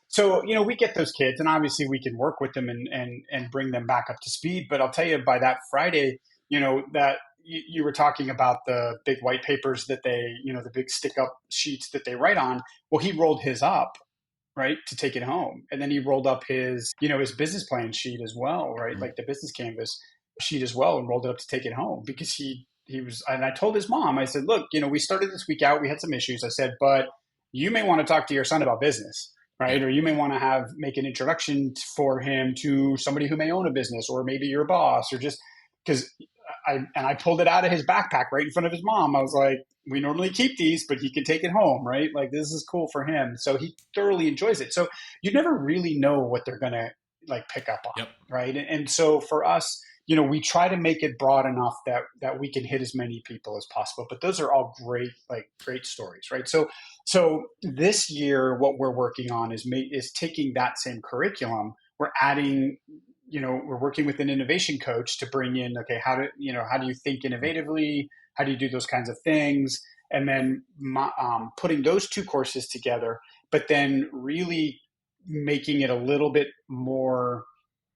So, we get those kids, and obviously we can work with them and bring them back up to speed. But I'll tell you, by that Friday, that you were talking about the big white papers that they, the big stick up sheets that they write on. Well, he rolled his up, right, to take it home. And then he rolled up his, his business plan sheet as well, right? Mm-hmm. Like the business canvas sheet as well, and rolled it up to take it home, because he was, and I told his mom, I said, look, we started this week out, we had some issues. I said, but you may want to talk to your son about business. Right. Or you may want to make an introduction for him to somebody who may own a business, or maybe your boss, or just because I pulled it out of his backpack right in front of his mom. I was like, we normally keep these, but he can take it home. Right. Like, this is cool for him. So he thoroughly enjoys it. So you never really know what they're going to pick up on. Yep. Right. And so for us, we try to make it broad enough that we can hit as many people as possible. But those are all great stories, right? So this year, what we're working on is taking that same curriculum. We're adding, we're working with an innovation coach to bring in, okay, how do you think innovatively? How do you do those kinds of things? And then putting those 2 courses together, but then really making it a little bit more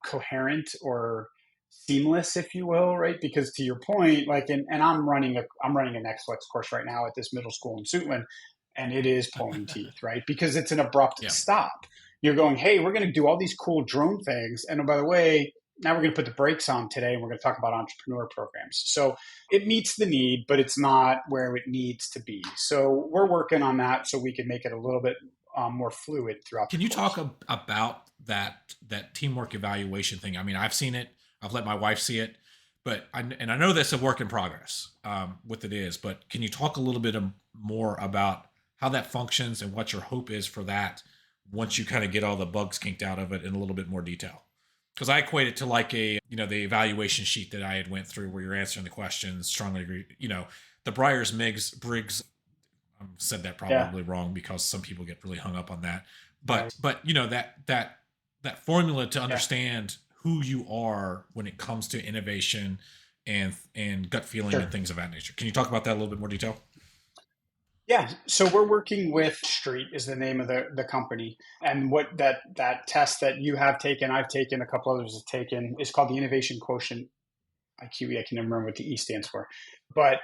coherent or seamless, if you will, right? Because to your point, and I'm running a Nexflex course right now at this middle school in Suitland, and it is pulling teeth, right? Because it's an abrupt stop. You're going, hey, we're going to do all these cool drone things, and oh, by the way, now we're going to put the brakes on today, and we're going to talk about entrepreneur programs. So it meets the need, but it's not where it needs to be. So we're working on that so we can make it a little bit more fluid throughout. Can you talk about that teamwork evaluation thing? I mean, I've seen it. I've let my wife see it, but I know that's a work in progress, what it is, but can you talk a little bit more about how that functions and what your hope is for that once you kind of get all the bugs kinked out of it in a little bit more detail? Because I equate it to like the evaluation sheet that I had went through where you're answering the questions, strongly agree, the Briggs, said that probably wrong because some people get really hung up on that, but that formula to understand who you are when it comes to innovation and gut feeling and things of that nature. Can you talk about that a little bit more detail? Yeah. So we're working with Street is the name of the company. And what that test that you have taken, I've taken, a couple others have taken, is called the Innovation Quotient IQE. I can never remember what the E stands for. But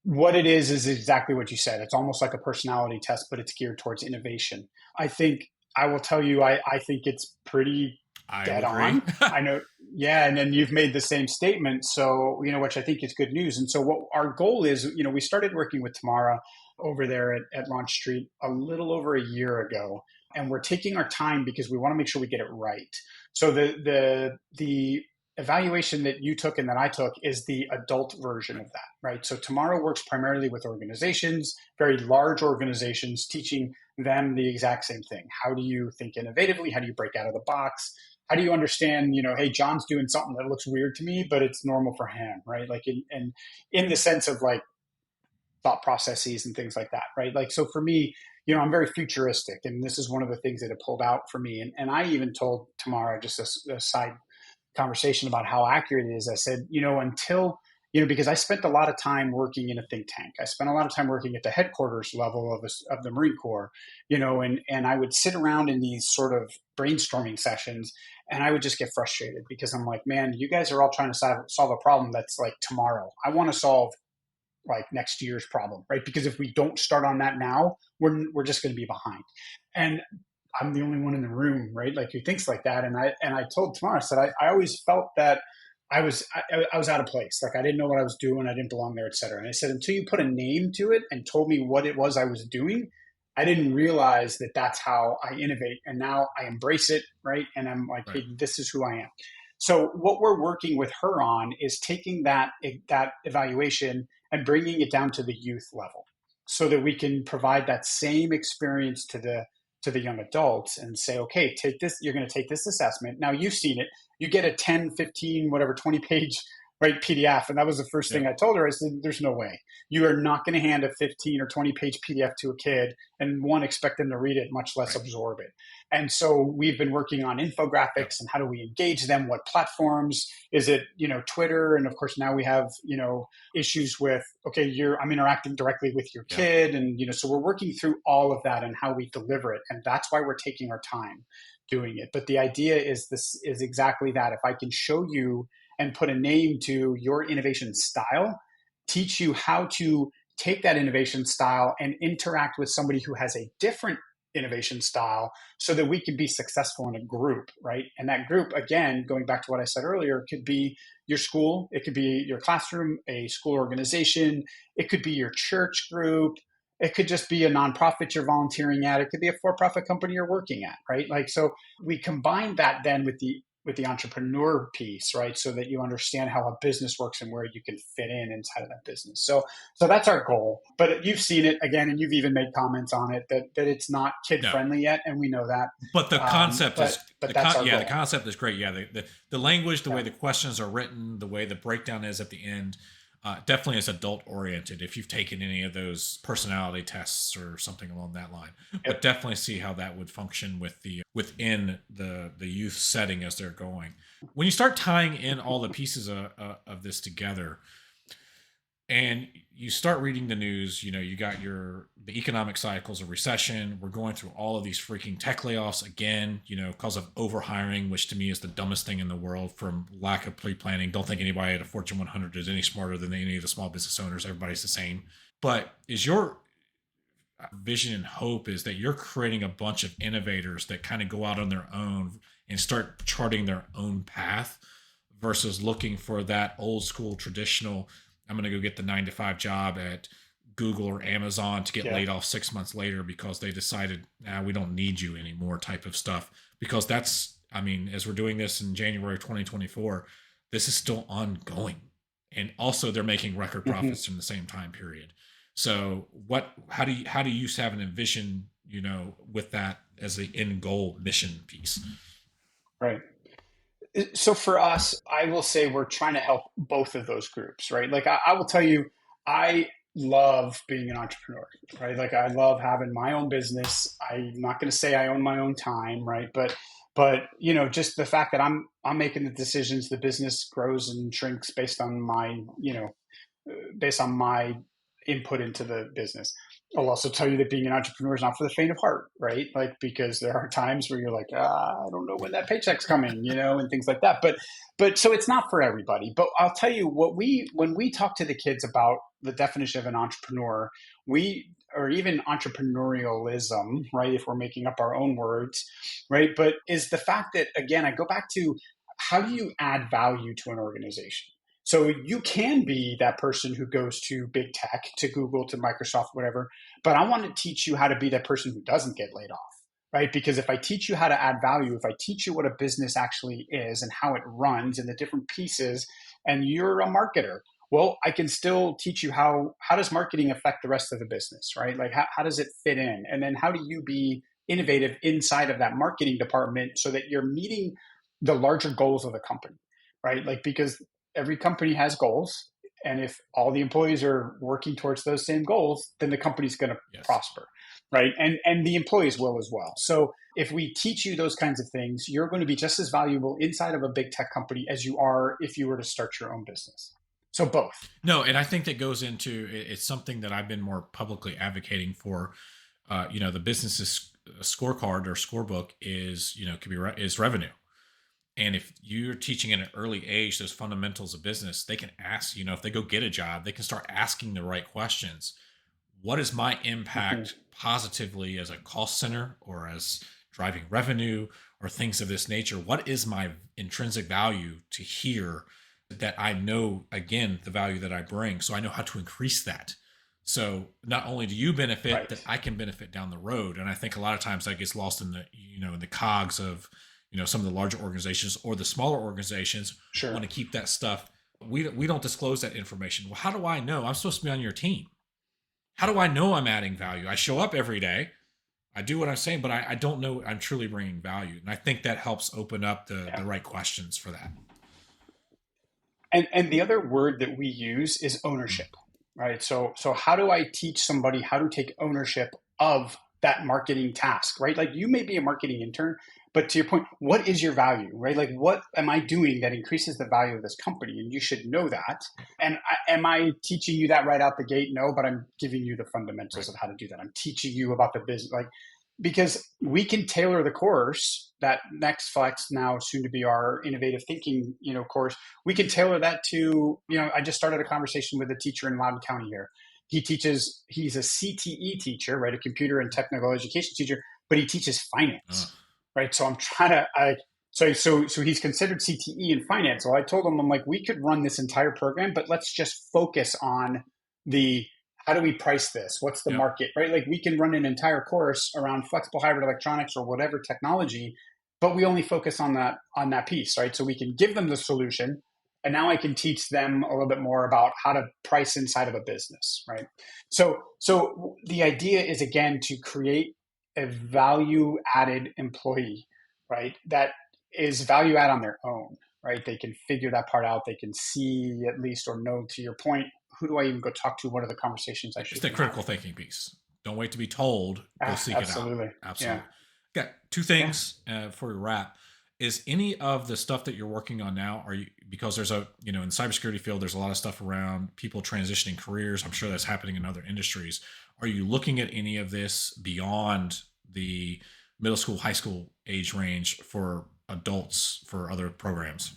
what it is exactly what you said. It's almost like a personality test, but it's geared towards innovation. I think I will tell you, I think it's pretty I dead agree. on. I know. Yeah. And then you've made the same statement. So, which I think is good news. And so what our goal is, we started working with Tamara over there at Launch Street a little over a year ago. And we're taking our time because we want to make sure we get it right. So the evaluation that you took and that I took is the adult version of that, right? So Tamara works primarily with organizations, very large organizations, teaching them the exact same thing. How do you think innovatively? How do you break out of the box? How do you understand, hey, John's doing something that looks weird to me, but it's normal for him, right? Like in the sense of like thought processes and things like that, right? Like, so for me, I'm very futuristic, and this is one of the things that it pulled out for me. And I even told Tamara, just a side conversation about how accurate it is. I said, until, because I spent a lot of time working in a think tank. I spent a lot of time working at the headquarters level of the Marine Corps, and I would sit around in these sort of brainstorming sessions, and I would just get frustrated because I'm like, man, you guys are all trying to solve a problem that's like tomorrow. I want to solve like next year's problem, right? Because if we don't start on that now, we're just going to be behind. And I'm the only one in the room, right? Like who thinks like that. And I told Tamara, I said, I always felt that I was out of place. Like I didn't know what I was doing. I didn't belong there, et cetera. And I said, until you put a name to it and told me what it was I was doing, I didn't realize that that's how I innovate. And now I embrace it, right? And I'm like, Right. hey, this is who I am. So what we're working with her on is taking that evaluation and bringing it down to the youth level so that we can provide that same experience to the young adults and say, okay, take this, you're going to take this assessment. Now you've seen it. You get a 10, 15, whatever, 20 page right PDF. And that was the first thing I told her. I said, there's no way. You are not going to hand a 15 or 20 page PDF to a kid and expect them to read it, much less absorb it. And so we've been working on infographics and how do we engage them? What platforms? Is it, Twitter? And of course, now we have, issues with, okay, I'm interacting directly with your kid. And, so we're working through all of that and how we deliver it. And that's why we're taking our time doing it. But the idea is exactly that. If I can show you and put a name to your innovation style, teach you how to take that innovation style and interact with somebody who has a different innovation style so that we can be successful in a group, right? And that group, again, going back to what I said earlier, could be your school, it could be your classroom, a school organization, it could be your church group, it could just be a nonprofit you're volunteering at, it could be a for-profit company you're working at, right? Like, so we combine that then with the entrepreneur piece, right? So that you understand how a business works and where you can fit in inside of that business. So that's our goal. But you've seen it again, and you've even made comments on it that it's not kid friendly yet, and we know that. But the concept is, but that's our goal. the concept is great. Yeah, the language, the way the questions are written, the way the breakdown is at the end, definitely is adult oriented. If you've taken any of those personality tests or something along that line, but definitely see how that would function within the youth setting as they're going. When you start tying in all the pieces of this together, and you start reading the news, you got the economic cycles of recession. We're going through all of these freaking tech layoffs again, because of overhiring, which to me is the dumbest thing in the world from lack of pre-planning. Don't think anybody at a Fortune 100 is any smarter than any of the small business owners. Everybody's the same. But is your vision and hope is that you're creating a bunch of innovators that kind of go out on their own and start charting their own path versus looking for that old school traditional, I'm going to go get the 9-to-5 job at Google or Amazon to get laid off 6 months later because they decided, we don't need you anymore type of stuff. Because that's, as we're doing this in January 2024, this is still ongoing. And also they're making record profits in the same time period. So how do you have an envision, with that as the end goal mission piece? Right. So for us, I will say we're trying to help both of those groups, right? Like I will tell you, I love being an entrepreneur, right? Like I love having my own business. I'm not going to say I own my own time, right? But just the fact that I'm making the decisions, the business grows and shrinks based on my input into the business. I'll also tell you that being an entrepreneur is not for the faint of heart, right? Like, because there are times where you're like, I don't know when that paycheck's coming, and things like that. But so it's not for everybody. But I'll tell you when we talk to the kids about the definition of an entrepreneur, we or even entrepreneurialism, right? If we're making up our own words, right? But is the fact that, again, I go back to how do you add value to an organization? So you can be that person who goes to big tech, to Google, to Microsoft, whatever, but I want to teach you how to be that person who doesn't get laid off, right? Because if I teach you how to add value, if I teach you what a business actually is and how it runs and the different pieces, and you're a marketer, well, I can still teach you how does marketing affect the rest of the business, right? Like how does it fit in? And then how do you be innovative inside of that marketing department so that you're meeting the larger goals of the company, right? Like, because every company has goals. And if all the employees are working towards those same goals, then the company's going to prosper, right? And the employees will as well. So if we teach you those kinds of things, you're going to be just as valuable inside of a big tech company as you are if you were to start your own business. So both. No, and I think that goes into it's something that I've been more publicly advocating for. The business's scorecard or scorebook is is revenue. And if you're teaching at an early age those fundamentals of business, they can ask, if they go get a job, they can start asking the right questions. What is my impact positively as a cost center or as driving revenue or things of this nature? What is my intrinsic value to here that I know, again, the value that I bring, so I know how to increase that? So not only do you benefit, Right. that I can benefit down the road. And I think a lot of times that gets lost in the, in the cogs of, some of the larger organizations or the smaller organizations want to keep that stuff. We don't disclose that information. Well, how do I know? I'm supposed to be on your team. How do I know I'm adding value? I show up every day. I do what I'm saying, but I don't know I'm truly bringing value. And I think that helps open up the right questions for that. And the other word that we use is ownership, right? So how do I teach somebody how to take ownership of that marketing task, right? Like, you may be a marketing intern, but to your point, what is your value, right? Like, what am I doing that increases the value of this company? And you should know that. And am I teaching you that right out the gate? No, but I'm giving you the fundamentals of how to do that. I'm teaching you about the business, because we can tailor the course, that Nexflex, now soon to be our innovative thinking, course. We can tailor that to, I just started a conversation with a teacher in Loudoun County here. He's a CTE teacher, right? A computer and technical education teacher, but he teaches finance, right? So I'm trying to, so he's considered CTE in finance. So I told him, I'm like, we could run this entire program, but let's just focus on how do we price this? What's the market, right? Like, we can run an entire course around flexible hybrid electronics or whatever technology, but we only focus on that piece, right? So we can give them the solution. And now I can teach them a little bit more about how to price inside of a business, right? So the idea is, again, to create a value-added employee, right? That is value add on their own, right? They can figure that part out. They can see, at least, or know, to your point, who do I even go talk to? What are the conversations I should It's the critical thinking piece. Don't wait to be told. Go seek it out. Absolutely. Yeah. Got two things before we wrap. Is any of the stuff that you're working on now, because there's in the cybersecurity field, there's a lot of stuff around people transitioning careers. I'm sure that's happening in other industries. Are you looking at any of this beyond the middle school, high school age range for adults, for other programs?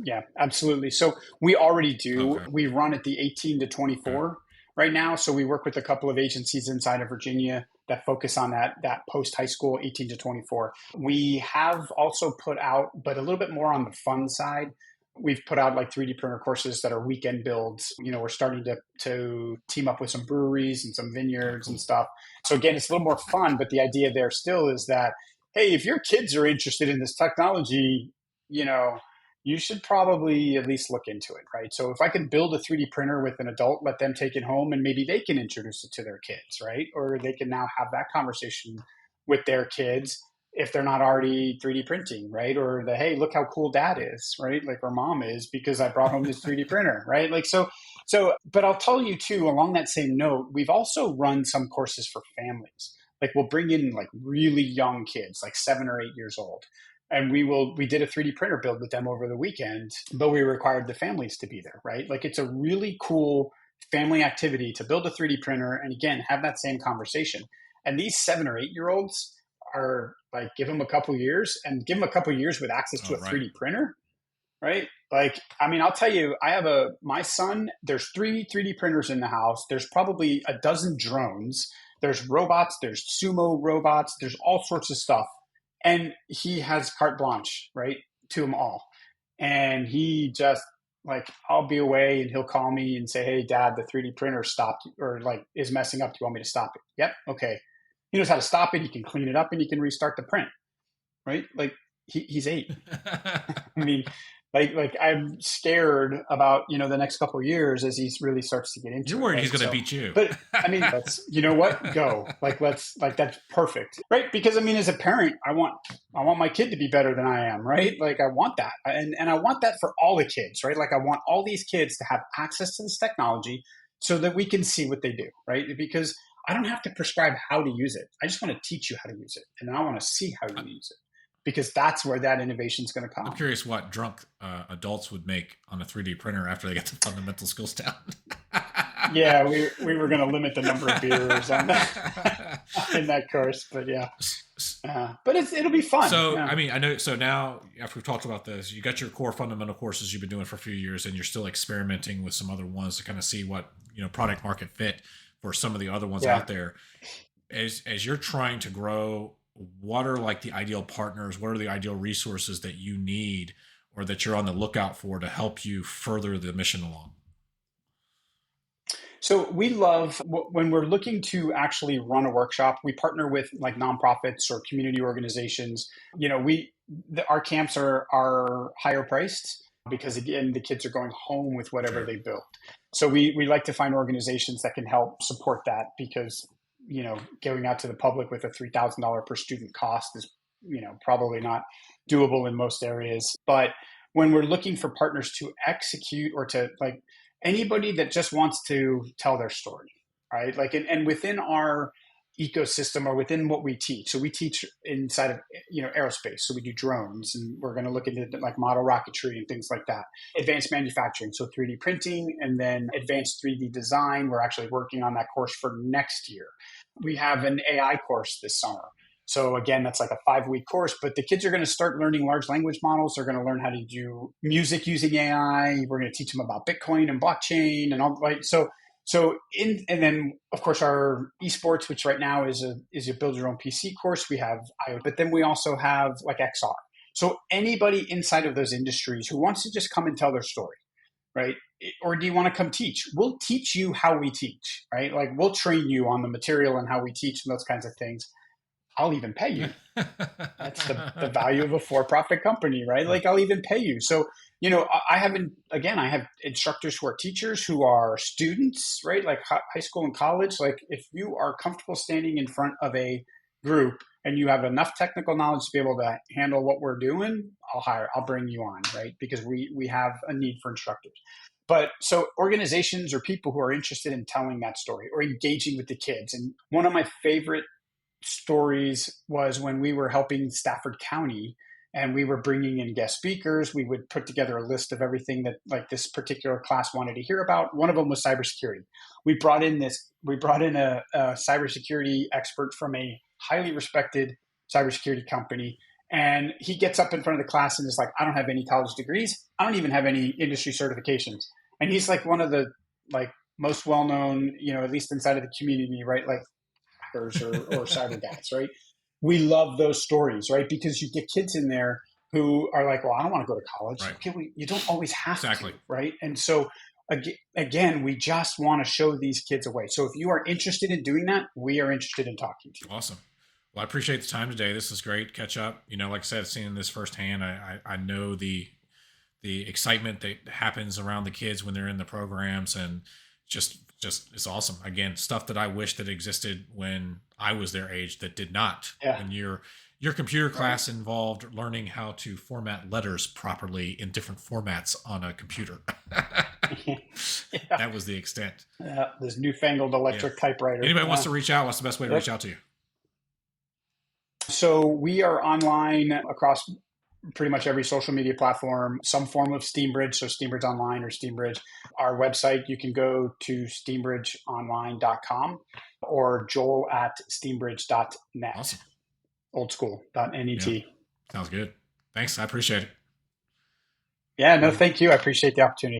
Yeah, absolutely. So we already do. Okay. We run at the 18 to 24 right now. So we work with a couple of agencies inside of Virginia that focus on that post-high school 18 to 24. We have also put out, but a little bit more on the fun side, we've put out like 3D printer courses that are weekend builds. We're starting to team up with some breweries and some vineyards and stuff. So again, it's a little more fun, but the idea there still is that, hey, if your kids are interested in this technology, you should probably at least look into it, right? So if I can build a 3D printer with an adult, let them take it home, and maybe they can introduce it to their kids, right? Or they can now have that conversation with their kids if they're not already 3D printing, right? Or hey, look how cool dad is, right? Like, or mom is, because I brought home this 3D printer, right? Like, so, but I'll tell you too, along that same note, we've also run some courses for families. Like, we'll bring in like really young kids, like 7 or 8 years old. And we did a 3D printer build with them over the weekend, but we required the families to be there, right? Like, it's a really cool family activity to build a 3D printer and, again, have that same conversation. And these 7 or 8 year olds are like, give them a couple years with access to a 3D printer, right? Like, I mean, I'll tell you, my son, there's 3D printers in the house. There's probably a dozen drones. There's robots, there's sumo robots, there's all sorts of stuff. And he has carte blanche, right, to them all. And he just, like, I'll be away and he'll call me and say, hey, Dad, the 3D printer stopped or like is messing up. Do you want me to stop it? Yep. Okay. He knows how to stop it. He can clean it up and he can restart the print, right? Like, he's 8. I mean, like I'm scared about, the next couple of years as he really starts to get into You're it. worried Right? he's going to beat you. But I mean, you know what? Go. That's perfect. Right. Because I mean, as a parent, I want my kid to be better than I am. Right. Like I want that. And I want that for all the kids. Right. Like I want all these kids to have access to this technology so that we can see what they do. Right. Because I don't have to prescribe how to use it. I just want to teach you how to use it. And I want to see how you use it. Because that's where that innovation is going to come. I'm curious what drunk adults would make on a 3D printer after they get the fundamental skills down. Yeah, we were going to limit the number of beers on that, in that course, but yeah. But it'll be fun. So, yeah. I mean, I know, so now after we've talked about this, you got your core fundamental courses you've been doing for a few years and you're still experimenting with some other ones to kind of see what, product market fit for some of the other ones out there. As you're trying to grow, what are like the ideal partners? What are the ideal resources that you need or that you're on the lookout for to help you further the mission along? So we love when we're looking to actually run a workshop, we partner with like nonprofits or community organizations. Our camps are higher priced because again, the kids are going home with whatever they built. So we like to find organizations that can help support that because going out to the public with a $3,000 per student cost is, probably not doable in most areas. But when we're looking for partners to execute or to like anybody that just wants to tell their story, right? Like, and within our ecosystem or within what we teach. So we teach inside of, aerospace. So we do drones and we're going to look into like model rocketry and things like that. Advanced manufacturing. So 3D printing and then advanced 3D design. We're actually working on that course for next year. We have an AI course this summer. So again, that's like a 5-week course, but the kids are going to start learning large language models. They're going to learn how to do music using AI. We're going to teach them about Bitcoin and blockchain and all, right? And then of course our esports, which right now is a build your own PC course. We have IoT, but then we also have like XR. So anybody inside of those industries who wants to just come and tell their story, right? Or do you want to come teach? We'll teach you how we teach, right? Like we'll train you on the material and how we teach and those kinds of things. I'll even pay you. That's the value of a for-profit company, right? Like I'll even pay you. So, I have instructors who are teachers who are students, right? Like high school and college. Like if you are comfortable standing in front of a group and you have enough technical knowledge to be able to handle what we're doing, I'll bring you on, right? Because we have a need for instructors. But so organizations or people who are interested in telling that story or engaging with the kids. And one of my favorite stories was when we were helping Stafford County and we were bringing in guest speakers. We would put together a list of everything that like this particular class wanted to hear about. One of them was cybersecurity. We brought in a cybersecurity expert from a highly respected cybersecurity company. And he gets up in front of the class and is like, I don't have any college degrees. I don't even have any industry certifications. And he's like one of the like most well-known, at least inside of the community, right? Like or cyber guys, right? We love those stories, right? Because you get kids in there who are like, well, I don't want to go to college. Right. Okay, you don't always have Exactly. to, right? And so again, we just want to show these kids a way. So if you are interested in doing that, we are interested in talking to you. Awesome. Well, I appreciate the time today. This is great. Catch up. Like I said, seeing this firsthand, I know the excitement that happens around the kids when they're in the programs and just it's awesome. Again, stuff that I wish that existed when I was their age that did not. Yeah. When your computer class involved learning how to format letters properly in different formats on a computer. Yeah. That was the extent. This newfangled electric typewriter. Anybody wants to reach out, what's the best way to reach out to you? So we are online across pretty much every social media platform, some form of Steambridge, so Steambridge Online or Steambridge. Our website, you can go to steambridgeonline.com or joel@steambridge.net. Awesome. Old school.net. Yeah. Sounds good. Thanks. I appreciate it. Yeah, no, Well, thank you. I appreciate the opportunity.